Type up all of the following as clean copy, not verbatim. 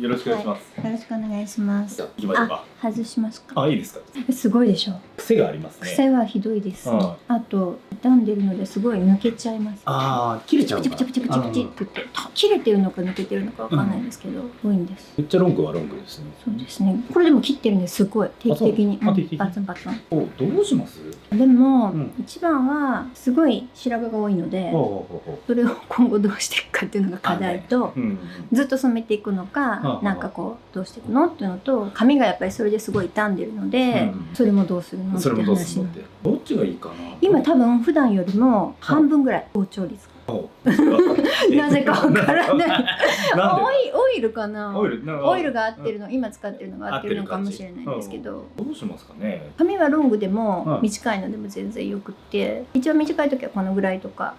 よろしくお願いします。よろしくお願いします。じゃあ行きましょうか。外しますか。いいですか。すごいでしょ。癖がありますね。癖はひどいです。あと傷んでるのですごい抜けちゃいます。切れちゃう。プチプチプチプチプチって言って切れてるのか抜けてるのかわかんないんですけど、多いんです。めっちゃロングはロングですね。そうですね。これでも切ってるんです。すごい定期的にバツンバツン。どうします？でも一番はすごい白髪が多いので、それを今後どうしていくかっていうのが課題と、ずっと染めていくのか、なんかこうどうしていくのっていうのと、髪がやっぱりそれですごい傷んでるので、それもどうするのって話。どっちがいいかな。今多分普段よりも半分ぐらい膨張率なぜかわからない。オイルかな。オイルが合ってるの、今使ってるのが合ってるのかもしれないんですけど。どうしますかね。髪はロングでも短いのでも全然よくって、一応短い時はこのぐらいとか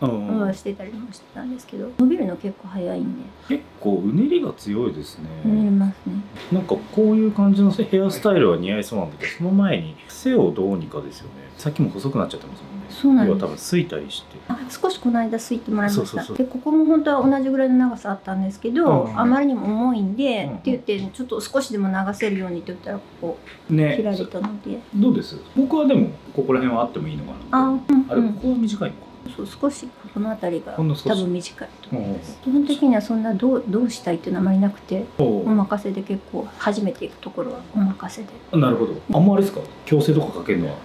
してたりもしてたんですけど、伸びるの結構早いんで。結構うねりが強いですね。うねりますね。なんかこういう感じのヘアスタイルは似合いそうなんだけど、その前に背をどうにかですよね。さっきも細くなっちゃってますもんね。そうなんです。要は多分すいたりして。少しこの間すいてもらいました。でここも本当は同じぐらいの長さあったんですけど、あまりにも重いんでって言ってちょっと少しでも流せるようにって言ったらここ切られたので。どうです？僕はでもここら辺はあってもいいのかな。あれここは短いのか。そう少しこの辺りが多分短いと思います。基本的にはそんなどうしたいっていうのはあまりなくて、お任せで結構初めて行くところはお任せで。なるほど。あんまあれですか？矯正とかかけるのは？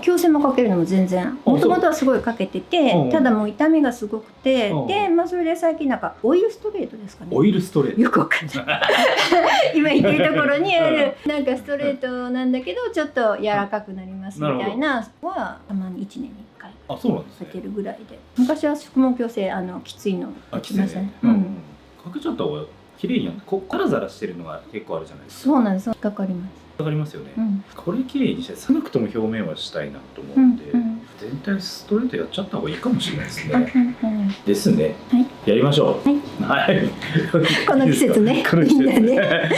矯正もかけるのも全然。もともとはすごいかけてて、ただもう痛みがすごくて、でそれで最近なんかオイルストレートですかね。オイルストレート。よくわかんない。今言ってるところにあるなんかストレートなんだけどちょっと柔らかくなりますみたいなはたまに1年に1回。そうなんですね。かけるぐらいで。昔は宿毛矯正きついのきついね。かけちゃった方が綺麗になる。こっからザラしてるのが結構あるじゃないですか。そうなんです。かかります。かかりますよね。これ綺麗にして少なくとも表面はしたいなと思うんで、全体ストレートやっちゃった方がいいかもしれないですね。ですね。やりましょう。はい。この季節ね。この季節ね。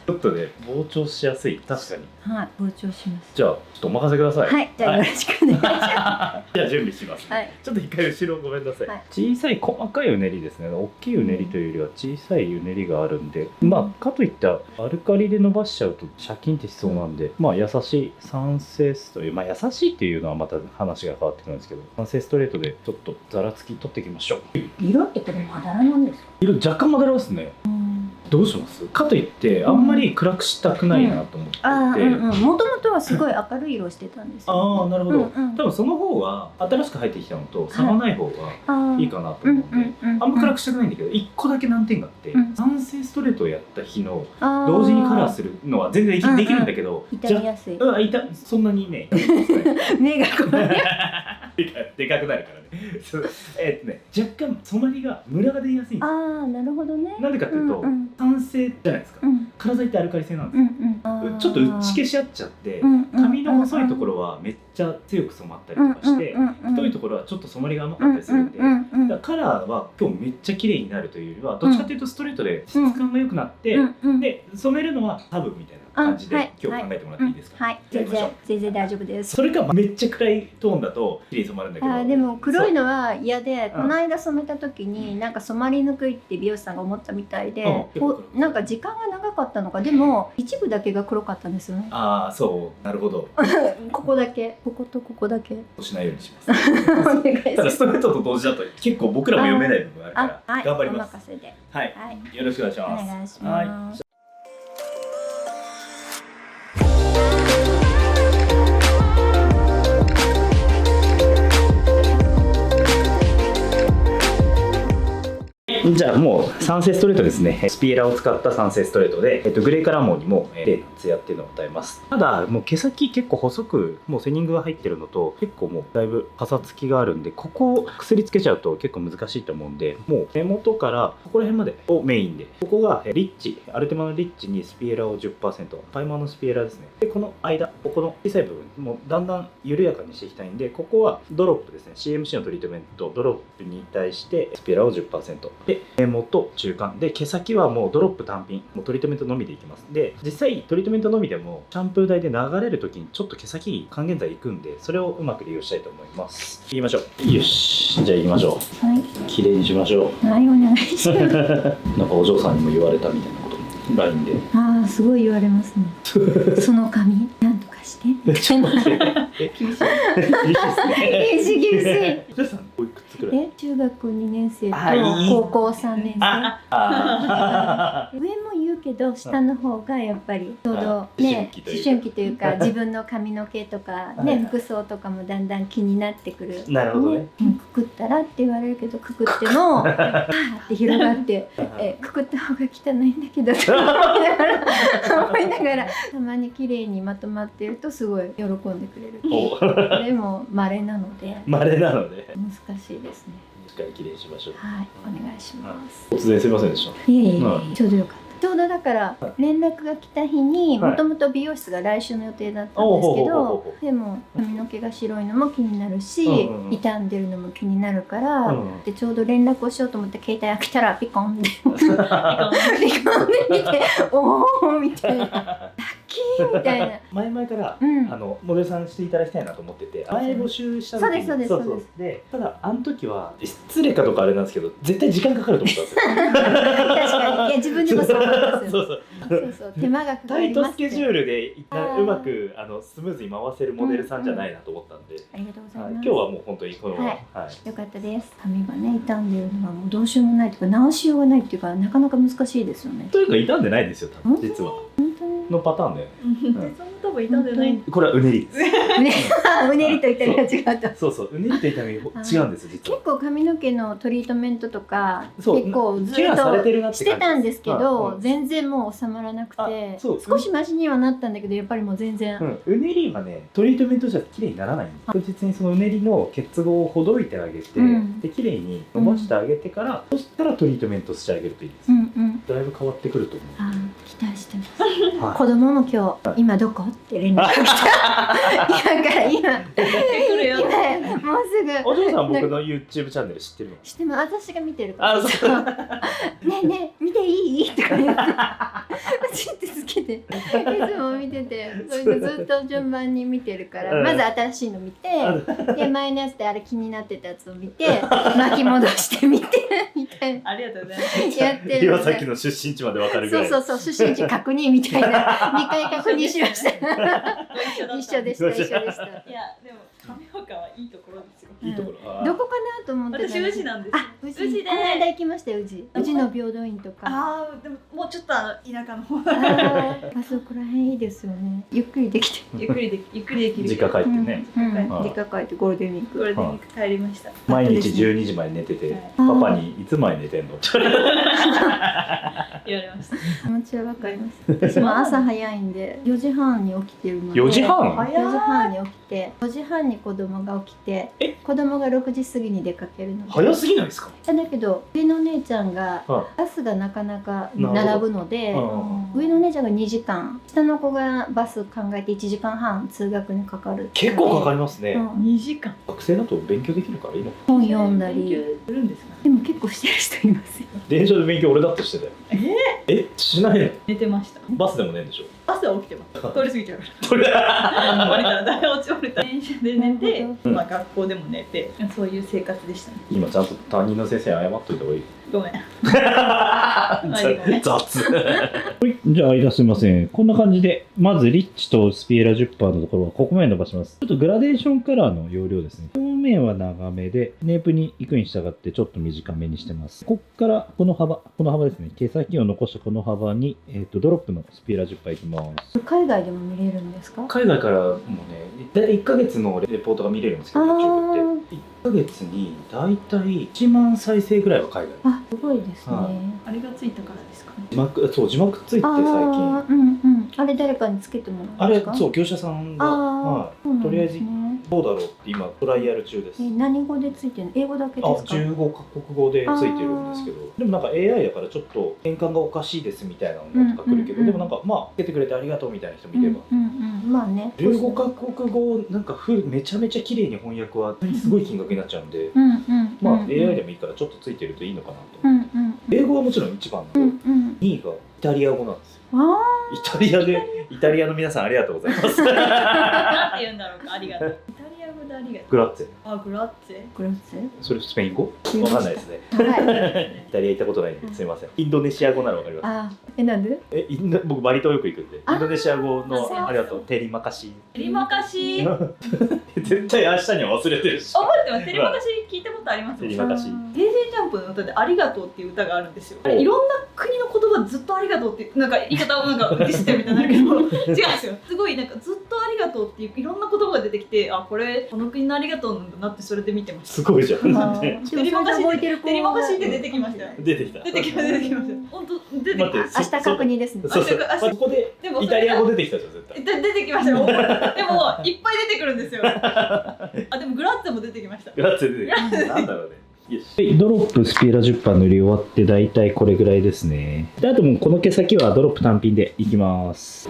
ちょっとね膨張しやすい。確かに。はい、膨張します。じゃあちょっとお任せください。はい、じゃあよろしくお願いします。じゃあ準備します。ちょっと一回後ろごめんなさい。小さい細かいうねりですね。大きいうねりというよりは小さいうねりがあるんで、かといってアルカリで伸ばしちゃうとシャキンってしそうなんで、優しい酸性ストレート、優しいっていうのはまた話が変わってくるんですけど、酸性ストレートでちょっとざらつき取っていきましょう。色ってこれまだらなんですか？色若干まだらですね。どうします？かといってあんまり暗くしたくないなと思ってて、もともとはすごい明るい色をしてたんですよ。なるほど。多分その方が新しく入ってきたのと差がない方がいいかなと思うんで、あんま暗くしたくないんだけど、1個だけ難点があって、酸性ストレートをやった日の同時にカラーするのは全然できるんだけど、傷みやすい。そんなにね、目が怖い。でかくなるからね。若干染まりがムラが出やすいんですよ。なるほどね。なんでかっていうと酸性じゃないですか。カラ剤ってアルカリ性なんですよ。ちょっと打ち消し合っちゃって、髪の細いところはめっちゃ強く染まったりとかして、太いところはちょっと染まりが甘かったりするんで、カラーは今日めっちゃ綺麗になるというよりはどっちかというとストレートで質感が良くなって、で染めるのはタブみたいな感じで今日考えてもらっていいですか？はい、全然大丈夫です。それかめっちゃ暗いトーンだと綺麗に染まるんだけど、でも黒いのは嫌で、この間染めた時になんか染まりにくいって美容師さんが思ったみたいで、なんか時間が長かったのか、でも一部だけが黒かったんですよね。そうなるほど。ここだけ、こことここだけしないようにします。お願いします。ただストレートと同時だと結構僕らも読めない部分があるから頑張ります。お任せで。はい、よろしくお願いします。お願いします。じゃあもう酸性ストレートですね。スピエラを使った酸性ストレートで、グレーカラー網にも例のツヤっていうのを与えます。ただもう毛先結構細くもうセニングが入ってるのと、結構もうだいぶパサつきがあるんで、ここを薬つけちゃうと結構難しいと思うんで、もう根元からここら辺までをメインで、ここがリッチ、アルテマのリッチにスピエラを 10%、パイマーのスピエラですね。でこの間、ここの小さい部分もうだんだん緩やかにしていきたいんで、ここはドロップですね。CMC のトリートメントドロップに対してスピエラを 10%。で根元中間で、毛先はもうドロップ単品、もうトリートメントのみでいきます。で実際トリートメントのみでもシャンプー台で流れる時にちょっと毛先還元剤いくんで、それをうまく利用したいと思います。いきましょう。よし、じゃあ行きましょう。はい、綺麗にしましょう。はい、お願いします。なんかお嬢さんにも言われたみたいなこと LINE で。ああ、すごい言われますね。その髪なんとかしてみたいな。厳しい。厳しいですね。厳しい。お嬢さんおいくつくらい？中学2年生とあいい高校3年生。あ上も言うけど下の方がやっぱりちょうどね、思春期というか自分の髪の毛とかね、服装とかもだんだん気になってくる。なるほどね。くくったらって言われるけど、くくってもはーって広がってくくった方が汚いんだけどって思いながらたまに綺麗にまとまってるとすごい喜んでくれる。でも稀なので稀なので難しいですね。しっかり綺麗にしましょう。はい、お願いします。突然すみませんでした。いえいえ、ちょうどよかった。ちょうどだから連絡が来た日にはいもともと美容室が来週の予定だったんですけど、でも髪の毛が白いのも気になるし、傷んでるのも気になるから、でちょうど連絡をしようと思って携帯開けたらピコンでピコンで見て、おおみたいな、ラッキーみたいな。前々から、うんモデルさんしていただきたいなと思ってて、前募集した時に、そうですそうです。でただあの時は失礼かとかあれなんですけど、絶対時間かかると思ったんですよ。確かに、いや自分でもそう思いますよ。そう手間がかかタイりますって。トスケジュールでうまくスムーズに回せるモデルさんじゃないなと思ったんで、ありがとうございます。今日はもう本当にこの、よかったです。髪がね傷んでるのはもうどうしようもないというか、直しようがないっていうか、なかなか難しいですよね。というか傷んでないですよ、多分実は本当にのパターンだよね。その多分傷んでない。これはうねりです。うねりと痛みが違った。そうそう、うねりと痛み違うんですよ実結は。構髪の毛のトリートメントとかそう結構ずっケアされてるなとしてって感じたんですけど、うん全然もう収まらなくて、あそう少しマシにはなったんだけど、やっぱりもう全然、うねりはね、トリートメントじゃ綺麗にならないんです。確実にそのうねりの結合をほどいてあげて、で綺麗に伸ばしてあげてから、そしたらトリートメントしてあげるといいです。だいぶ変わってくると思う。あ、期待してます。子供も今日、今どこって連絡が来た。今もうすぐ。お嬢さん僕の YouTube チャンネル知ってるの？知っても私が見てるから。あ、そう。ねえねえ見ていいとか言って走ってつけていつも見てて、それでずっと順番に見てるから、まず新しいの見て、で前のやつであれ気になってたやつを見て巻き戻してみてみたいな。ありがとうございます。やってる。岩崎の出身地までわかるぐらい。そう出身地確認みたいな2回確認しました。一緒でした。いやでも亀岡はいいところですよ。いいところ。どこかなと思ってた。私宇治なんです。宇治でこの間行きましたよ、宇治の平等院とか。ああ、でももうちょっと田舎の方。あそこら辺いいですよね。ゆっくりできて。ゆっくりできる。実家帰ってね。実家帰ってゴールデンウィーク。ゴールデンウィーク帰りました。毎日12時まで寝てて、パパにいつまで寝てんの？言われました。気持ちはわかります。私も朝早いんで4時半に起きてるので。4時半？4時半に起きて、4時半に子供が起きて、子供が6時過ぎに出かけるので。早すぎないですか？だけど上のお姉ちゃんがバスがなかなか並ぶので、上のお姉ちゃんが2時間、下の子がバス考えて1時間半通学にかかる。結構かかりますね。2時間。学生だと勉強できるからいいの？本読んだり。勉強するんですか？でも結構してる人いますよ。電車で勉強俺だってしてたよ。しないの？寝てました。バスでもねんでしょ？バスは起きてます。通り過ぎちゃうから。降りたら台落ち降りた。電車で寝て、学校でも寝て、そういう生活でしたね。今ちゃんと担任の先生に謝っといた方がいい。ごめん。雑。じゃあ間すみません。こんな感じで、まずリッチとスピエラ10%のところはここまで伸ばします。ちょっとグラデーションカラーの容量ですね。表面は長めで、ネープに行くに従ってちょっと短めにしてます。こっからこの幅ですね。毛先を残したこの幅に、ドロップのスピエラ10%いきます。海外でも見れるんですか？海外からもね、大体1ヶ月のレポートが見れるんですけど、YouTube って。1ヶ月に大体1万再生ぐらいは海外。あ、すごいですね。あれがついたからですかね。字幕ついて最近。あれ誰かにつけてもらあれうんですか？そう業者さんが、とりあえずどうだろうって今トライアル中です。何語でついてるの？英語だけですか？15カ国語でついてるんですけど、でもなんか AI だからちょっと変換がおかしいですみたいなのとか来るけど、でもなんかまあつけてくれてありがとうみたいな人もいれば、まあね、15カ国語なんかめちゃめちゃ綺麗に翻訳はすごい金額になっちゃうんで、まあ AI でもいいからちょっとついてるといいのかなと。英語はもちろん1番なんで、2位がイタリア語なんですよ。イタリアの皆さんありがとうございます。なんて言うんだろうか、ありがとう。イタリア語でありがとう。グラッツェ。あ、グラッツェ。グラッツェ。それスペイン語？わかんないですね。イタリア行ったことないんですいません。インドネシア語ならわかります。なんで？僕バリ島よく行くんで、インドネシア語のありがとう、テリマカシ。テリマカシ。絶対明日には忘れてるし。覚えてます。テリマカシ聞いたことあります。テリマカシ。平成ジャンプの歌でありがとうっていう歌があるんですよ。いろんな国の言葉ずっとありがとうってなんか言い方をなんかディスってるみたいになるけど違うんですよ。すごいなんかずっとありがとうっていういろんな言葉が出てきて、あ、これこの国のありがとうなんだなってそれで見てました。すごいじゃん。テリマカシって出てきましたよ。出てきた。出てきました。本当出てきました。明日確認ですね。ここでイタリア語出てきたじゃん絶対。出てきましたよ。でもいっぱい出てくるんですよ。あ、でもグラッツェも出てきました。グラッツェ出てきた。なんだろうね。ドロップスピエラ10版塗り終わって大体これぐらいですね。であともうこの毛先はドロップ単品でいきます。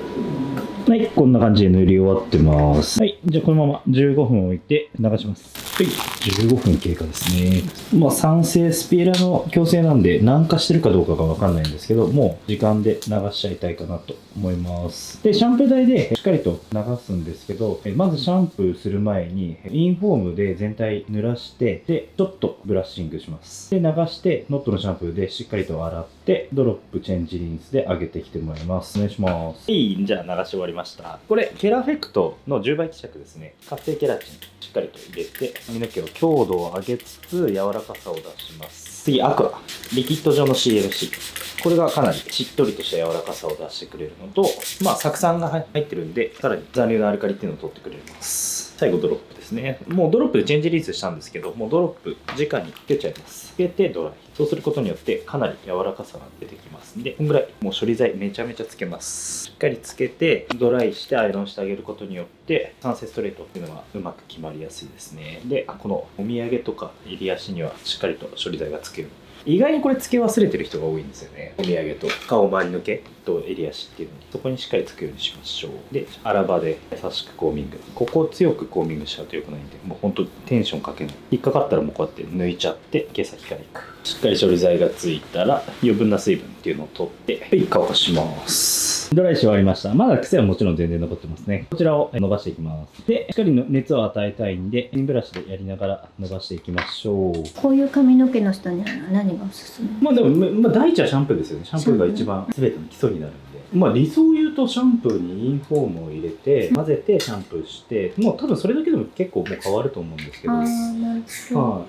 はい、こんな感じで塗り終わってます。はい、じゃあこのまま15分置いて流します。はい、15分経過ですね。まあ酸性スピエラの矯正なんで軟化してるかどうかがわかんないんですけど、もう時間で流しちゃいたいかなと思います。で、シャンプー台でしっかりと流すんですけど、まずシャンプーする前にインフォームで全体濡らして、で、ちょっとブラッシングします。で、流してノットのシャンプーでしっかりと洗って、ドロップチェンジリンスで上げてきてもらいます。お願いします。はい、じゃあ流し終わりました。これ、ケラフェクトの10倍希釈ですね。活性ケラチンしっかりと入れて、髪の毛を強度を上げつつ柔らかさを出します。次、アクア。リキッド状の CLC。これがかなりしっとりとした柔らかさを出してくれるのと、まあ、酢酸が入ってるんで、さらに残留のアルカリっていうのを取ってくれます。最後、ドロップですね。もうドロップでチェンジリリースしたんですけど、もうドロップ、直につけちゃいます。つけてドライ。そうすることによって、かなり柔らかさが出てきますんで、こんぐらい、もう処理剤めちゃめちゃつけます。しっかりつけて、ドライしてアイロンしてあげることによって、酸性ストレートっていうのがうまく決まりやすいですね。で、このお土産とか襟足にはしっかりと処理剤がつける。意外にこれつけ忘れてる人が多いんですよね。お土産と顔周りの毛と襟足っていうのに、そこにしっかりつくようにしましょう。で、荒場で優しくコーミング。ここを強くコーミングしちゃうと良くないんで、もうほんとテンションかけない。引っかかったらもうこうやって抜いちゃって、毛先からいく。しっかり処理剤がついたら、余分な水分っていうのを取って、はい、乾します。ドライし終わりました。まだ癖はもちろん全然残ってますね。こちらを伸ばしていきます。で、しっかり熱を与えたいんで、ピンブラシでやりながら伸ばしていきましょう。こういう髪の毛の人には何がおすすめ？まあでも、第一はシャンプーですよね。シャンプーが一番全ての基礎になるんで。まあ理想を言うとシャンプーにインフォームを入れて、混ぜてシャンプーして、もう多分それだけでも結構もう変わると思うんですけど。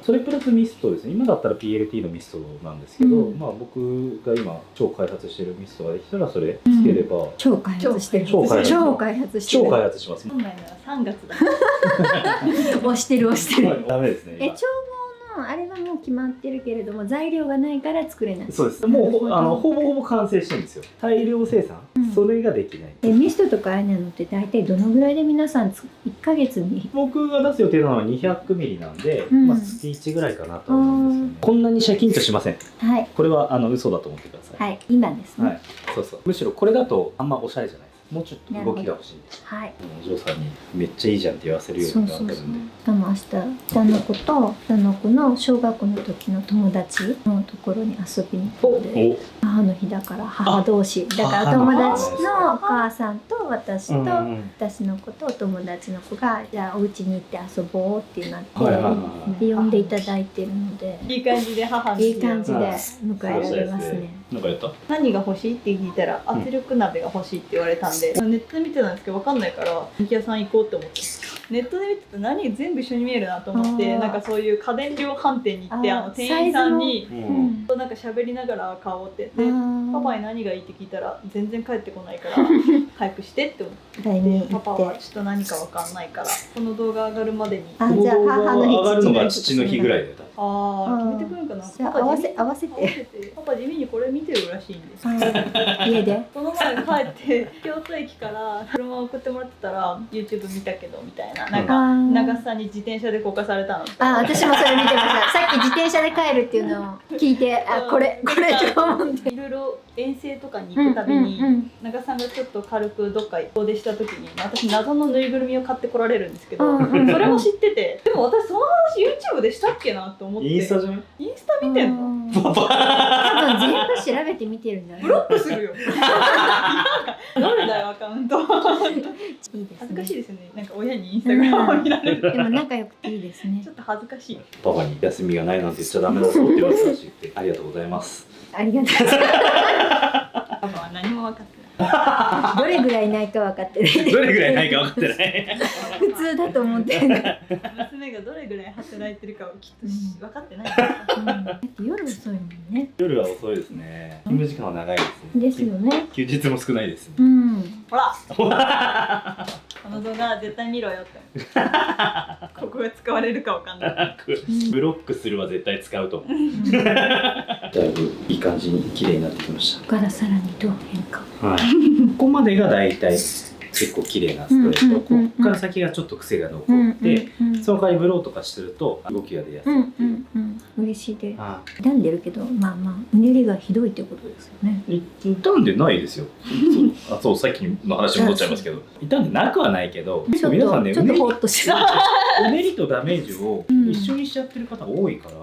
それプラスミストですね。今だったら PLT のミストなんですけど、まあ僕が今超開発してるミストができたらそれつければ。超開発してる。超開発します。本来なら3月だ。押してる。ダメですね。調合のあれはもう決まってるけれども材料がないから作れない。そうです。もうほぼ完成してるんですよ。大量生産、それができない。ミストとかああいうのって大体どのぐらいで皆さん1ヶ月に？僕が出す予定なのは200ミリなんで、まあ月1ぐらいかなと思うんですよね。こんなにシャキンとしません。はい。これは嘘だと思ってください。はい。今ですね。はい。そう。むしろこれだとあんまおしゃれじゃないです。もうちょっと動きが欲しいんです。はい。お嬢さんにめっちゃいいじゃんって言わせるようになってるんで。しかも明日下の子と下の子の小学校の時の友達のところに遊びに行って母の日だから母同士だから友達のお母さんと私と私の子とお友達の子がじゃあお家に行って遊ぼうってなってで呼んでいただいてるのでいい感じで母の日いい感じで迎えられますね。なんかやった？何が欲しいって聞いたら圧力鍋が欲しいって言われたんで、ネットで見てたんですけど分かんないから電気屋さん行こうって思ってネットで見てた何全部一緒に見えるなと思ってなんかそういう家電量販店に行って店員さんになんか喋りながら買おうってでパパに何がいいって聞いたら全然帰ってこないから早くしてって思ってパパはちょっと何か分かんないからこの動画上がるまでにこの動画が上がるのが父の日ぐらいで決めてくるんかな。じゃあ合わせてパパ地味にこれ見てるらしいんです。家でこの前帰って京都駅から車を送ってもらってたら YouTube 見たけどみたいな、なんか長さに自転車でこかされたの。私もそれ見てました。さっき自転車で帰るっていうのを聞いて、これと思って。いろいろ遠征とかに行くたびに、長さんがちょっと軽くどっか遠出した時に、私謎のぬいぐるみを買ってこられるんですけど、それも知ってて、でも私その話 YouTube でしたっけなと思って。インスタじゃない？インスタ見てんの？多分全部調べて見てるんじゃない？ブロックするよ。どれだよアカウント。いいですね。恥ずかしいですよね。なんか親にインスタグラムを見られる。でも仲良くていいですね。ちょっと恥ずかしい。パパに休みがないなんて言っちゃダメだぞって言われたらしくて、ありがとうございます。ありがとうございます。パパは何も分かってない。どれぐらいないか分かってない。どれぐらいないか分かってない。普通だと思ってる。娘がどれぐらい働いてるかをきっと分かってないから。夜遅いもんね。夜は遅いですね。勤務時間は長いですね。ですよね。休日も少ないですね。ほら。この動画絶対見ろよって。ここが使われるかわかんない。ブロックするは絶対使うと思う。だいぶいい感じに綺麗になってきました。ここからさらにどう変化。はい。ここまでがだいたい結構綺麗なストレート。ここから先がちょっと癖が残って、その代わりブローとかすると動きが出やすい。嬉しいで。傷んでるけど、まあまあうねりがひどいってことですよね。傷んでないですよ。そう、さっきの話戻っちゃいますけど、傷んでなくはないけど、皆さんね、ちょっとホッとしてる。うねりとダメージを一緒にしちゃってる方多いから、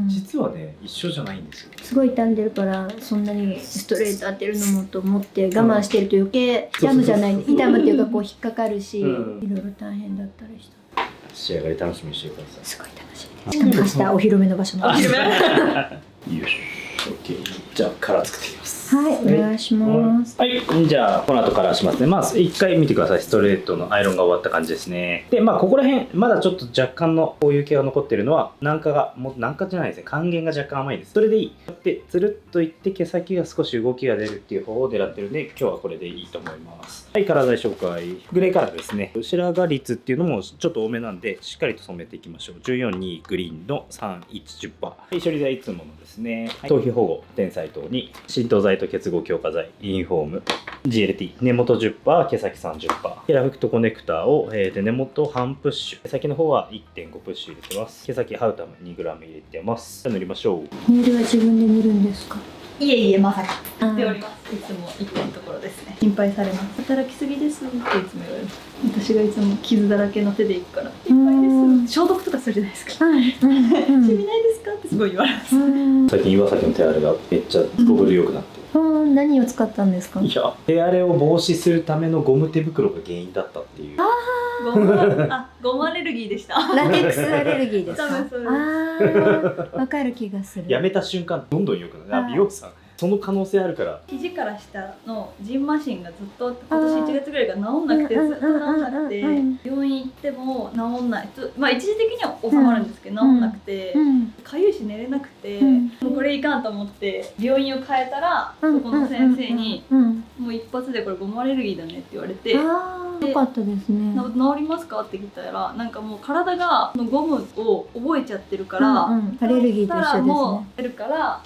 実はね一緒じゃないんですよ。すごい傷んでるからそんなにストレート当てるのもと思って我慢してると余計痛むじゃない、痛むっていうかこう引っかかるし、いろいろ大変だったりした。仕上がり楽しみにしてください。すごい楽しみです。しかも明日お披露目の場所も。よし、OK。じゃあカラー作っていきます。はい、お願いします。はい、じゃあこの後カラーしますね。まず一回見てください。ストレートのアイロンが終わった感じですね。で、ここら辺まだちょっと若干のこういう毛が残ってるのは軟化が軟化じゃないですね。還元が若干甘いです。それでいい。で、つるっといって毛先が少し動きが出るっていう方を狙ってるんで、今日はこれでいいと思います。はい、カラー剤紹介。グレーカラーですね。白髪率っていうのもちょっと多めなんで、しっかりと染めていきましょう。14、2グリーンの3、1、10%。はい、処理剤いつものですね。頭皮保護、天才糖に浸透剤と結合強化剤、インフォーム、GLT、根元 10%、毛先 30%。ヘラフクトコネクターを、根元半プッシュ。毛先の方は 1.5 プッシュ入れてます。毛先ハウタム 2g 入れてます。じゃあ塗りましょう。ネイルは自分で塗るんですか？いえいえ、まさか言っております。いつも言ってるところですね。心配されます。働きすぎですっていつも言われます。私がいつも傷だらけの手で行くから心配です。消毒とかするじゃないですか。シミないですかってすごい言われます。最近岩崎の手荒れがめっちゃゴブル良くなって。何を使ったんですか？いや、手荒れを防止するためのゴム手袋が原因だったっていう。ゴムアレルギーでした。ラテックスアレルギーですか？多分そうです。わかる気がする。やめた瞬間どんどん良くなる。美容師さんその可能性あるから。肘から下のジンマシンがずっと今年1月ぐらいから治んなくて、ずっと治んなくて、病院行っても治んない。一時的には収まるんですけど治んなくて、かゆいし寝れなくて、もうこれいかんと思って病院を変えたら、そこの先生にもう一発でこれゴムアレルギーだねって言われて、よかったですね。治りますかって聞いたら、なんかもう体がゴムを覚えちゃってるから、アレルギーと一緒ですね。もうやるから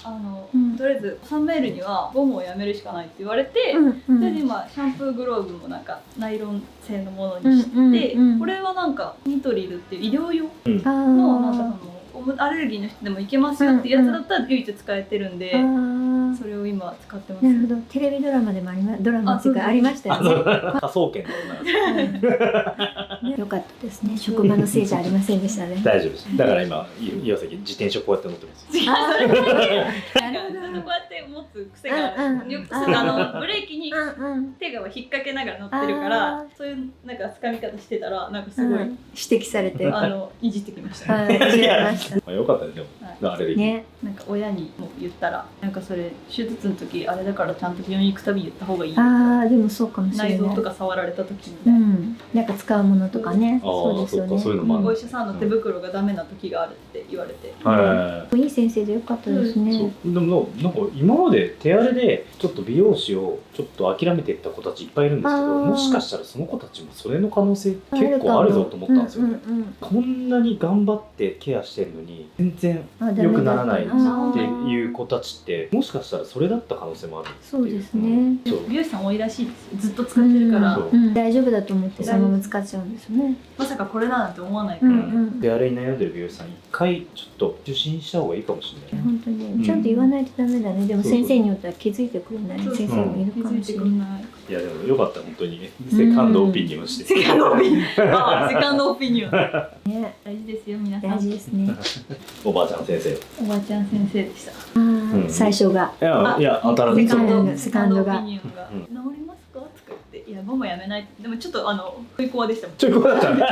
とりあえず収めるにはゴムをやめるしかないって言われて、で今シャンプーグローブもなんかナイロン製のものにして、これはなんかニトリルっていう医療用のなんかそのゴムアレルギーの人でもいけますよっていうやつだったら唯一使えてるんで、それを今使ってます。なるほど。テレビドラマでもドラマっていうかありましたよね。科捜研よかったですね。職場のせいじゃありませんでしたね。大丈夫です。だから今岩崎自転車こうやって乗ってます。ずっとこうやって持つ癖がある。よくブレーキに手が引っ掛けながら乗ってるから、そういうなんか掴み方してたらなんかすごい指摘されていじってきました。いじられました。よかったですよ。あれでね。なんか親にも言ったら、なんかそれ手術の時あれだからちゃんと病院行くたび言った方がいい。でもそうかもしれない。内臓とか触られた時になんか使うものとかね。そうですよね。そういうのもある。お医者さんの手袋がダメな時があるって言われて。いい先生でよかったですね。でもなんか今まで手荒れでちょっと美容師をちょっと諦めていった子たちいっぱいいるんですけど、もしかしたらその子たちもそれの可能性結構あるぞと思ったんですよね。こんなに頑張ってケアしてるのに全然良くならないっていう子たちってもしかしたらそれだった可能性もある。そうですね。美容師さん多いらしいです。ずっと使ってるから大丈夫だと思ってそのまま使っちゃうんです。ですね。まさかこれだなんて思わないかうら、んであれに悩んでる美容師さん一回ちょっと受診した方がいいかもしれない。本当にちゃんと言わないとダメだね。でも先生によっては気づいてくれない先生もいるかもしれない。いやでもよかった本当にね。セカンドオピニオンして。セカンドオピニオン。あ、セカンドオピニオン。ね、大事ですよ皆さん。大事ですね。おばあちゃん先生。おばあちゃん先生でした。最初が。いや当たらない。セカンドが。治りますかとか言って、いやママやめない。でもちょっと不意コアでしたもん。ちょいこうだったね。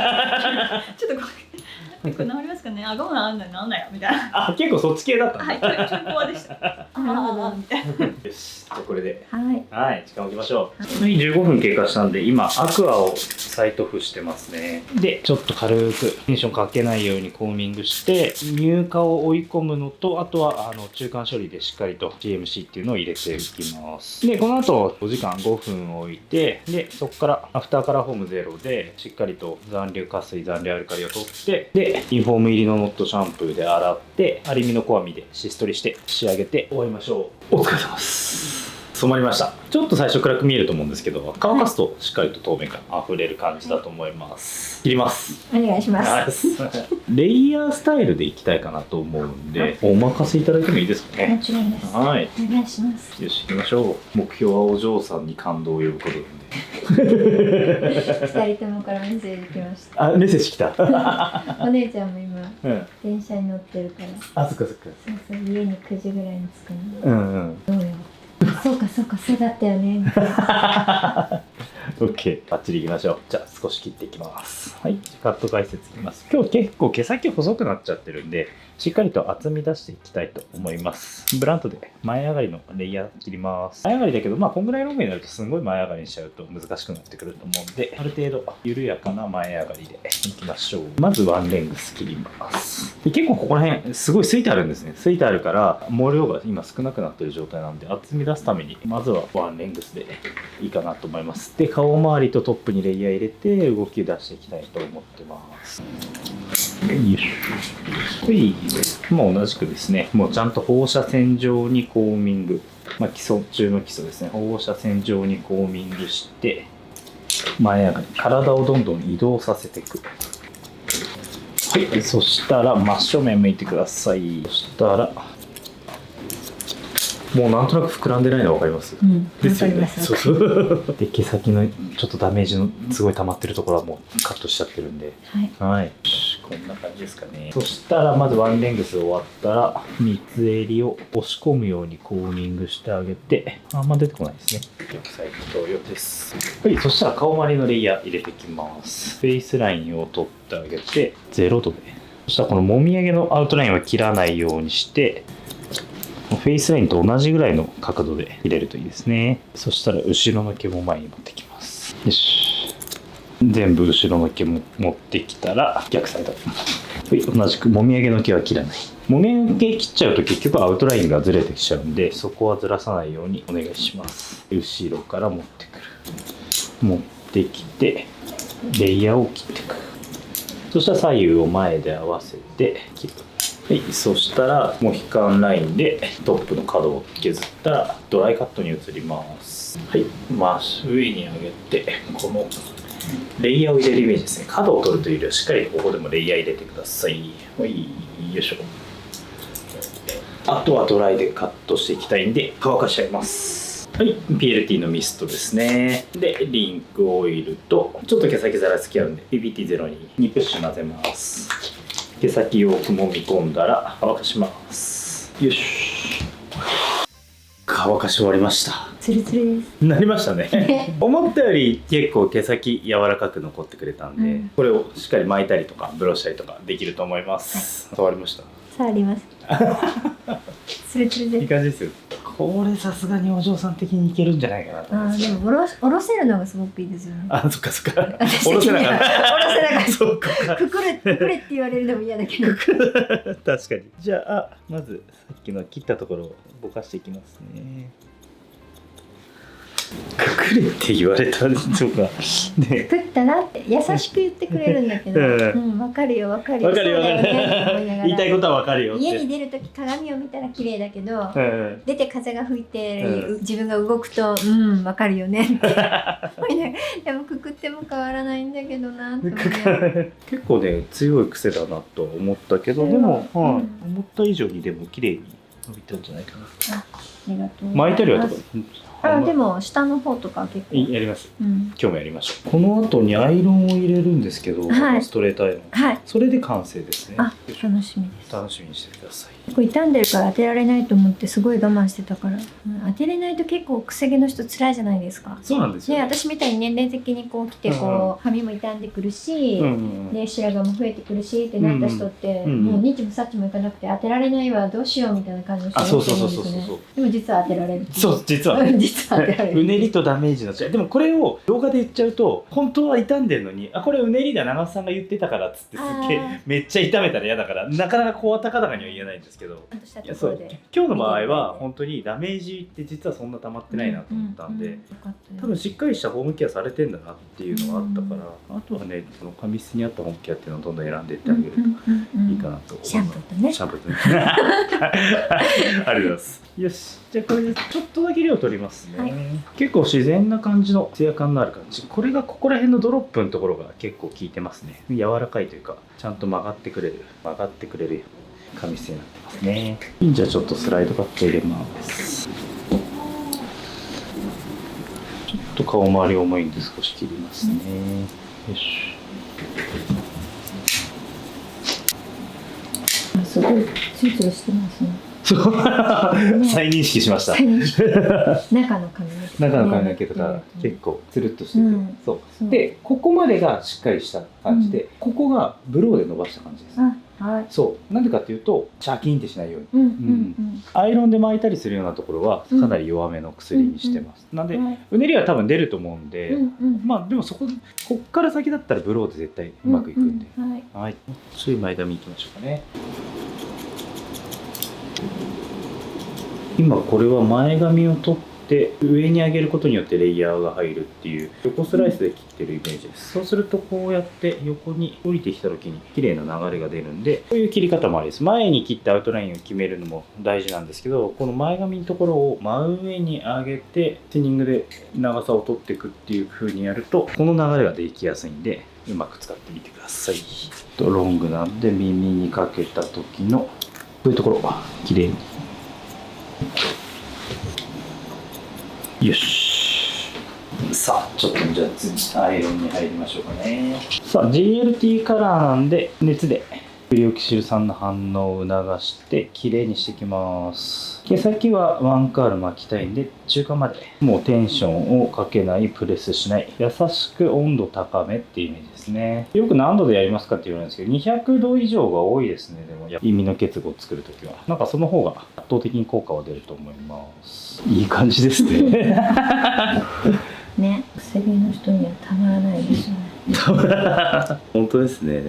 ちょっとこれ治りますかね。あ、我慢なんないなんないよみたいな。あ、結構そっち系だったんだ。はい、ちょいコアでした。ああみたいな。よし、じゃあこれで。はい。時間を置きましょう。はい、15分経過したんで、今、アクアを再塗布してますね。で、ちょっと軽くテンションかけないようにコーミングして、乳化を追い込むのと、あとは、中間処理でしっかりと GMC っていうのを入れていきます。で、この後、5時間5分置いて、で、そこから、アフターカラーフォームゼロで、しっかりと残留加水、残留アルカリを取って、で、インフォーム入りのノットシャンプーで洗って、アルミのコアミでシストリして仕上げて終わりましょう。お疲れ様です。染まりました。ちょっと最初暗く見えると思うんですけど、乾かすとしっかりと透明感あふれる感じだと思います。切ります。お願いします。レイヤースタイルでいきたいかなと思うんで、お任せいただいてもいいですかね。もちろんです。はい。お願いします。よし、行きましょう。目標はお嬢さんに感動を呼ぶことなんで。二人ともからメッセージ来ました。あ、メッセージ来た。お姉ちゃんも今、電車に乗ってるから。あ、そっかそっか。そう家に9時ぐらいに着くの。どうよ。そうかそうだったよね。OK、バッチリいきましょう。じゃあ少し切っていきます。はい、カット解説いきます。今日結構毛先細くなっちゃってるんで、しっかりと厚み出していきたいと思います。ブラントで前上がりのレイヤー切ります。前上がりだけど、こんぐらいロングになるとすんごい前上がりにしちゃうと難しくなってくると思うんで、ある程度緩やかな前上がりでいきましょう。まずワンレングス切ります。で結構ここら辺すごいすいてあるんですね。すいてあるから毛量が今少なくなってる状態なんで、厚み出すためにまずはワンレングスでいいかなと思います。で、顔周りとトップにレイヤー入れて動きを出していきたいと思ってます。よいしょ。もう同じくですね、もうちゃんと放射線状にコーミング、基礎中の基礎ですね、放射線状にコーミングして、前上がり、体をどんどん移動させていく。はい、そしたら真正面向いてください。そしたら、もうなんとなく膨らんでないの分かります？ですよね。そうで、毛先のちょっとダメージのすごい溜まってるところはもうカットしちゃってるんで。はい。こんな感じですかね。そしたらまずワンレングス終わったら三つ襟を押し込むようにコーミングしてあげて、あんま出てこないですね。最近同様です。はい、そしたら顔周りのレイヤー入れていきます。フェイスラインを取ってあげて0度で。そしたらこのもみあげのアウトラインは切らないようにして。フェイスラインと同じぐらいの角度で入れるといいですね。そしたら後ろの毛も前に持ってきます。よし。全部後ろの毛も持ってきたら逆サイド。はい、同じくもみあげの毛は切らない。もみあげ切っちゃうと結局アウトラインがずれてきちゃうんで、そこはずらさないようにお願いします。後ろから持ってくる。持ってきてレイヤーを切っていく。そしたら左右を前で合わせて切る。はい、そしたらモヒカンラインでトップの角を削ったらドライカットに移ります。はい、上に上げてこのレイヤーを入れるイメージですね。角を取るというよりはしっかりここでもレイヤー入れてください。はい、よいしょ。あとはドライでカットしていきたいんで乾かしちゃいます。はい、PLT のミストですね。で、リンクオイルとちょっと毛先ざらつき合うんで PPT0 に2プッシュ混ぜます。毛先をもみ込んだら乾かします。よし。乾かし終わりました。ツルツルです。なりましたね。思ったより結構毛先柔らかく残ってくれたんで、これをしっかり巻いたりとかブローしたりとかできると思います。触りました。触ります。ツルツルです。いい感じですよ。これさすがにお嬢さん的にいけるんじゃないかなと思います。でも下ろせるのがすごくいいですよね。あ、そっかそっか。下ろせなかった。そうか。くくれって言われるのも嫌だけど。確かに。じゃあまずさっきの切ったところをぼかしていきますね。くく作れって言われたりとかね。作ったらって優しく言ってくれるんだけど、分かるよ分かるよ、わかるよ、そうだよねって思いながら言いたいことはわかるよって。家に出るとき鏡を見たら綺麗だけど、出て風が吹いて、自分が動くと分かるよねって思いながら、でもくくっても変わらないんだけどなって思いながら結構ね強い癖だなと思ったけど、でも、思った以上にでも綺麗に伸びたんじゃないかな。ありがとう。巻いたりはとか。でも下の方とか結構やります、今日もやりましょう。この後にアイロンを入れるんですけど、ストレートアイロン、それで完成ですね。楽しみです。楽しみにしてください。これ傷んでるから当てられないと思ってすごい我慢してたから、当てれないと結構くせ毛の人辛いじゃないですか。そうなんですよね。私みたいに年齢的にこう来てこう髪も傷んでくるし、で白髪も増えてくるしってなった人って、もう日もさっちもいかなくて当てられないわどうしようみたいな感じの人が多いんですね。でも実は当てられる。そう実はうねりとダメージの違い。でもこれを動画で言っちゃうと本当は傷んでるのに、これうねりだ長瀬さんが言ってたからっつってすっげえめっちゃ痛めたら嫌だからなかなかこう高々には言えないんですけど、今日の場合は本当にダメージって実はそんな溜まってないなと思ったんで、多分しっかりしたホームケアされてんだなっていうのがあったから、あとはねその髪質に合ったホームケアっていうのをどんどん選んでいってあげるといいかなと思います。シャンプーとね。シャンプーとね。ありがとうございます。よし、じゃあこれでちょっとだけ量取りますね。結構自然な感じのツヤ感のある感じ。これがここら辺のドロップのところが結構効いてますね。柔らかいというかちゃんと曲がってくれる髪質になってますね。じゃあちょっとスライドカット入れます。ちょっと顔周り重いんで少し切りますね。よし。すごいツルツルしてますね。再認識しました。中の髪の毛とか結構つるっとしてて、そうでここまでがしっかりした感じで、ここがブローで伸ばした感じです。そうなんでかっていうとシャキンってしないように、アイロンで巻いたりするようなところはかなり弱めの薬にしてます。なんでうねりは多分出ると思うんで、まあでもこっから先だったらブローで絶対うまくいくんで、はい、ちょい前髪いきましょうかね。今これは前髪を取って上に上げることによってレイヤーが入るっていう横スライスで切ってるイメージです。そうするとこうやって横に降りてきた時に綺麗な流れが出るんで、こういう切り方もありです。前に切ってアウトラインを決めるのも大事なんですけど、この前髪のところを真上に上げてセニングで長さを取っていくっていう風にやるとこの流れができやすいんで、うまく使ってみてください。ロングなんで耳にかけた時のこういうところ綺麗に。よし。さあちょっとじゃあ次アイロンに入りましょうかね。さあ GLT カラーなんで熱でクリオキシル酸の反応を促してきれいにしていきます。毛先はワンカール巻きたいんで中間までもうテンションをかけない、プレスしない、優しく温度高めっていうイメージですね。よく何度でやりますかって言われるんですけど、200度以上が多いですね。でも耳の結合を作るときはなんかその方が圧倒的に効果は出ると思います。いい感じですね。ね、癖毛の人にはたまらないですよね。本当ですね。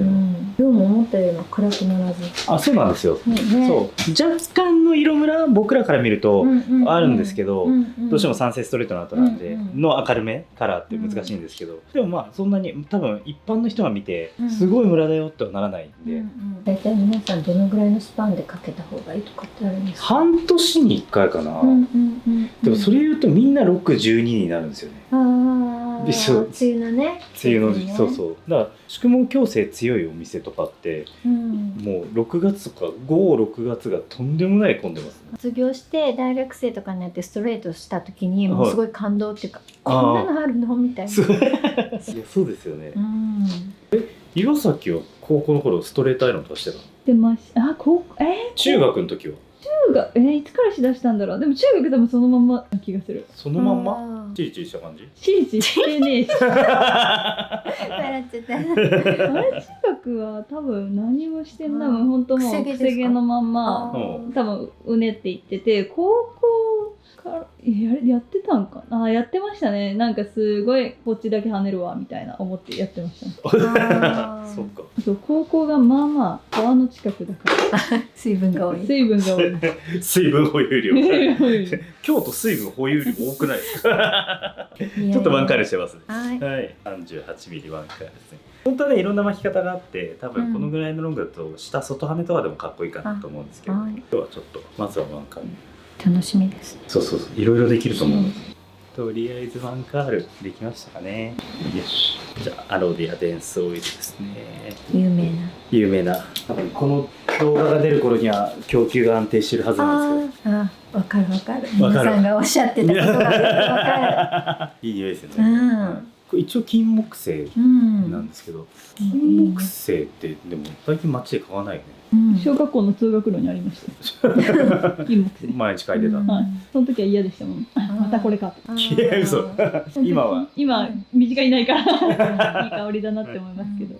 色も思ったよりも暗くならず。そうなんですよ。そう若干の色ムラ僕らから見るとあるんですけど、どうしてもサンセストレートの後なんでの明るめカラーって難しいんですけど、でもまあそんなに多分一般の人が見てすごいムラだよってはならないんで。大体皆さんどのぐらいのスパンでかけた方がいいとかってあるんですか？半年に1回かな。でもそれ言うとみんな6、12になるんですよね。梅雨のね。梅雨の時期、そうそう。だから宿毛矯正強いお店とかって、もう6月とか5、6月がとんでもない混んでますね。卒業して大学生とかになってストレートした時にもうすごい感動っていうか、こんなのあるのみたいな。いやそうですよね。岩崎は高校の頃ストレートアイロンとかしてたの？でまし中学の時は？いつからしだしたんだろう。でも中学多分そのまんまな気がする。そのまんま？チリチリした感じ？チリチリしてねえし。笑っちゃった。あれ中学は多分何もしてんな、本当もうくせ毛のまんま、多分うねって言ってて、高校やってたんかな。やってましたね。なんかすごいこっちだけ跳ねるわみたいな思ってやってましたね。そっか。そう、高校がまあまあ川の近くだから水分が多い。水分が多い。水分保有量京都水分保有量多くないですか？ちょっとワンカールしてますね。はい、38ミリワンカールですね。本当はね、いろんな巻き方があって、多分このぐらいのロングだと下外羽とかでもかっこいいかなと思うんですけど、今日はちょっとまずはワンカール。楽しみです。そうそうそう、いろいろできると思う。とりあえずワンカールできましたかね。よし。じゃあアロディアデンスオイルですね。有名な。多分この動画が出る頃には供給が安定してるはずなんですけど。わかる。皆さんがおっしゃってたことがわかる。いい匂いですよね。これ一応金木犀なんですけど、金木犀ってでも最近街で買わないよね。小学校の通学路にありました。金木犀。毎日書いてた。その時は嫌でしたもん。またこれか。いや、嘘。今身近にないからいい香りだなって思いますけど。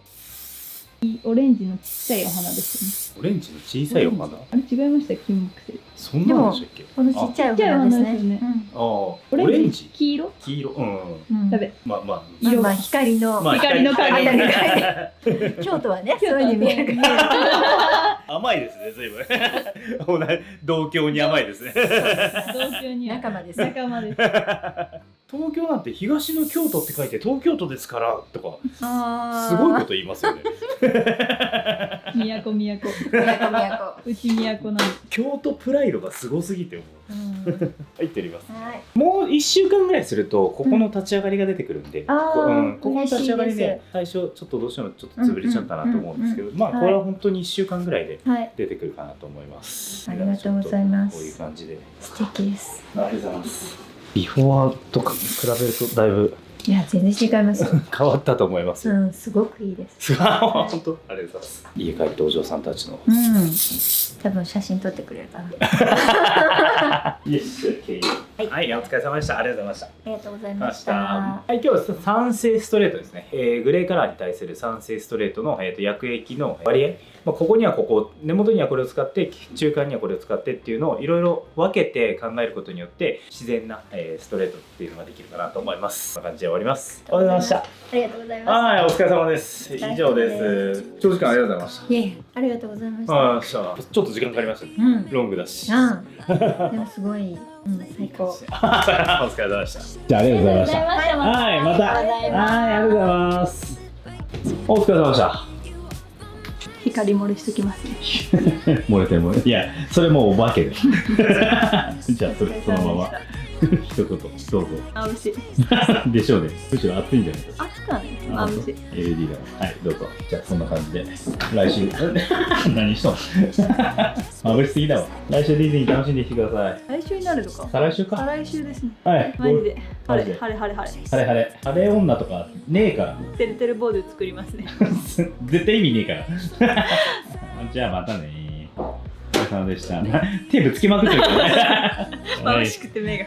オレンジのちっちゃいお花ですね。オレンジの小さいお花。あれ違いました金木犀。そんなんでしたっけ？このちっちゃいお花ですね。オレンジ？黄色？黄色。食べ。まあ光の影。京都はね、そういう風に見える。甘いですね、随分。同郷に甘いですね。同郷に仲間です。仲間です。東京なんて東の京都って書いて東京都ですからとかすごいこと言いますよね。都。うち都なんで。京都プライドがすごすぎて思う。入っております。もう1週間ぐらいするとここの立ち上がりが出てくるんで、ここの立ち上がりで最初ちょっとどうしてもちょっと潰れちゃったなと思うんですけど、まあこれは本当に1週間ぐらいで出てくるかなと思います。ありがとうございます。こういう感じで素敵です。ありがとうございます。ビフォーとか比べるとだいぶ全然違います。変わったと思います。すごくいいです。本当ありがとうございます。家帰ってお嬢さんたちの多分写真撮ってくれるかな。はい、お疲れ様でした。ありがとうございました。ありがとうございました。はい、今日は酸性ストレートですね。グレーカラーに対する酸性ストレートの薬液の割合。ここにはここ、根元にはこれを使って、中間にはこれを使ってっていうのをいろいろ分けて考えることによって自然なストレートっていうのができるかなと思います。こんな感じで終わります。ありがとうございました。ありがとうございます。はい、お疲れ様です。以上です。長時間ありがとうございました。ありがとうございました。ちょっと時間かかりましたね。ロングだし。でもすごい、最高。お疲れ様でした。じゃあありがとうございました。はい、また。はい、ありがとうございます。お疲れ様でした。光漏れしときますね。漏れてる漏れ。いや、それもうお化けで。じゃあそのまま一言どうぞ。眩しい。でしょうね。むしろ暑いんじゃないですか。暑くはね。眩しい。LED だ。はい、どうぞ。じゃあそんな感じで来週何しとん？眩しすぎだわ。来週ディズニー楽しんできてください。来週になるのか。再来週か。再来週ですね。はい。マジで。晴れ女とかねえから。てるてるボード作りますね。絶対意味ねえから。じゃあまたね。お疲れ様でした。テープつきまくってるからね。眩しくて目が。